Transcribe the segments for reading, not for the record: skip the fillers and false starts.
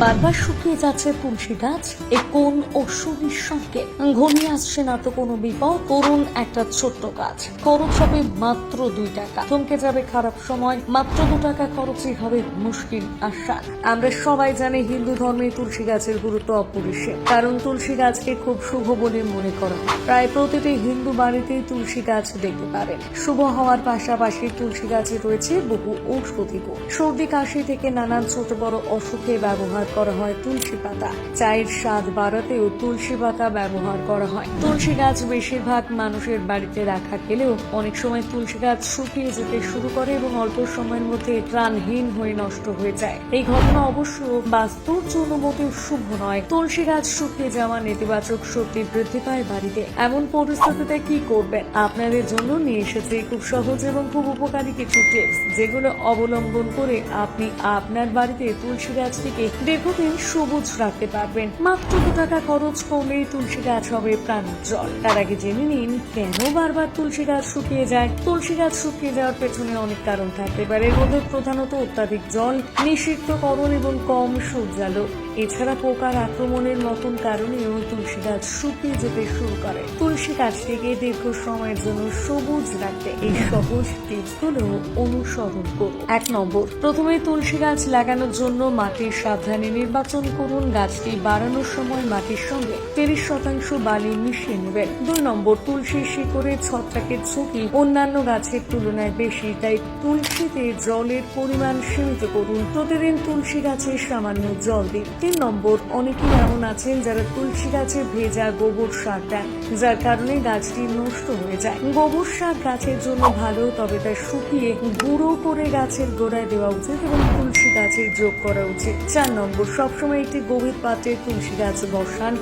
বারবার শুকিয়ে যাচ্ছে তুলসী গাছ, এ কোন অসুবির সঙ্গে? ঘনিয়ে আসছে না তো কোনো বিপদ? করুন একটা ছোট্ট কাজ, খরচ হবে মাত্র 2 টাকা। থমকে যাবে খারাপ সময়, মাত্র 2 টাকা খরচই হবে মুশকিল আসান। আমরা সবাই জানি হিন্দু ধর্মে তুলসী গাছের গুরুত্ব অপরিসীম, কারণ তুলসী গাছকে খুব শুভ বলে মনে করা হয়। প্রায় প্রতিটি হিন্দু বাড়িতেই তুলসী গাছ দেখতে পারেন। শুভ হওয়ার পাশাপাশি তুলসী গাছে রয়েছে বহু ঔষধি গুণ। সর্দি কাশি থেকে নানান ছোট বড় অসুখে ব্যবহার করা হয় তুলসী পাতা। চায়ের স্বাদ বাড়াতেও তুলসী পাতা ব্যবহার করা হয়। তুলসী গাছ বেশিরভাগ মানুষের বাড়িতে রাখা গেলেও অনেক সময় তুলসী গাছ শুকিয়ে যেতে শুরু করে এবং অল্প সময়ের মধ্যে প্রাণহীন হয়ে নষ্ট হয়ে যায়। এই ঘটনা অবশ্য বাস্তুর জন্য মোটেও শুভ নয়। তুলসী গাছ শুকিয়ে যাওয়া নেতিবাচক শক্তি বৃদ্ধি পায় বাড়িতে। এমন পরিস্থিতিতে কি করবেন? আপনাদের জন্য নিয়ে এসেছে খুব সহজ এবং খুব উপকারী কিছু টিপস, যেগুলো অবলম্বন করে আপনি আপনার বাড়িতে তুলসী গাছটিকে দীর্ঘদিন সবুজ রাখতে পারবেন। মাত্র 2 টাকা খরচ করলেই তুলসী গাছ হবে প্রাণোজ্জ্বল। তার আগে জেনে নিন কেন বারবার তুলসী গাছ শুকিয়ে যায়। তুলসী গাছ শুকিয়ে যাওয়ার পেছনে অনেক কারণ থাকতে পারে। এর মধ্যে প্রধানত অত্যাধিক জল, নিষিক্তকরণ এবং কম সূর্যালো, এছাড়া পোকার আক্রমণের মতন কারণেও তুলসী গাছ শুকিয়ে যেতে শুরু করে। তুলসী গাছটিকে দীর্ঘ সময়ের জন্য সবুজ রাখতে এই সহজ টিপসগুলো অনুসরণ করুন। 1 নম্বর, প্রথমে তুলসী গাছ লাগানোর জন্য মাটির সাবধানে নির্বাচন করুন। গাছটি বাড়ানোর সময় মাটির সঙ্গে 30% বালি মিশিয়ে নেবেন। 2 নম্বর, তুলসীর শিকড়ে ছত্রাকের ঝুঁকি অন্যান্য গাছের তুলনায় বেশি, তাই তুলসীতে জলের পরিমাণ সীমিত করুন। প্রতিদিন তুলসী গাছে সামান্য জল দিন। 3 নম্বর, অনেকেই এমন আছেন যারা তুলসী গাছে ভেজা গোবর সার দেন, যার কারণে গাছটি নষ্ট হয়ে যায়। গোবর সার গাছের জন্য ভালো, তবে তা শুকিয়ে গুঁড়ো করে গাছের গোড়ায় দেওয়া উচিত এবং তুলসী গাছের যোগ করা উচিত। 4 নম্বর, সবসময় একটি গভীর পাত্রে তুলসী গাছ বসান।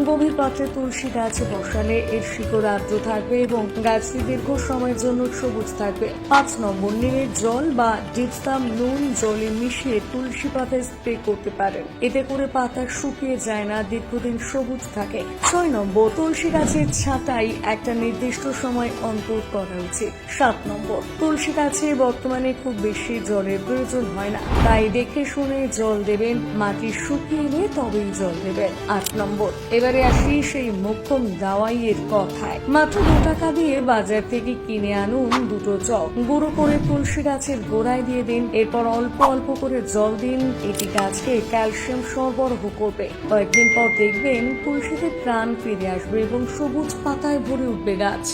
গভীর পাত্রে তুলসী গাছ বসালে এর শিকড় আর্দ্র থাকবে এবং গাছটি দীর্ঘ সময়ের জন্য সবুজ থাকবে। 5 নম্বর, নিমের জল বা ডিপসাম নুন জলে মিশিয়ে তুলসী পাতায় স্প্রে করতে পারেন। এতে করে পাতা শুকিয়ে যায় না, দীর্ঘদিন সবুজ থাকে। 6 নম্বর, তুলসী গাছের ছাঁটাই একটা নির্দিষ্ট সময় অন্তর করা উচিত। 7 নম্বর, তুলসী গাছে বর্তমানে খুব বেশি জলের প্রয়োজন হয় না, তাই দেখে শুনে জল দেবেন। মাটি শুকিয়ে এলে তবেই জল দেবেন। 8 নম্বর, এবারে আসি সেই মোক্ষম দাওয়াইয়ের কথায়। মাত্র 2 টাকা দিয়ে বাজার থেকে কিনে আনুন 2টো চক, গুঁড়ো করে তুলসী গাছের গোড়ায় দিয়ে দিন। এরপর অল্প অল্প করে জল দিন। এটি গাছকে ক্যালসিয়াম সরবরাহ করবে। কয়েকদিন পর দেখবেন তুলসীতে প্রাণ ফিরে আসবে এবং সবুজ পাতায় ভরে উঠবে গাছ।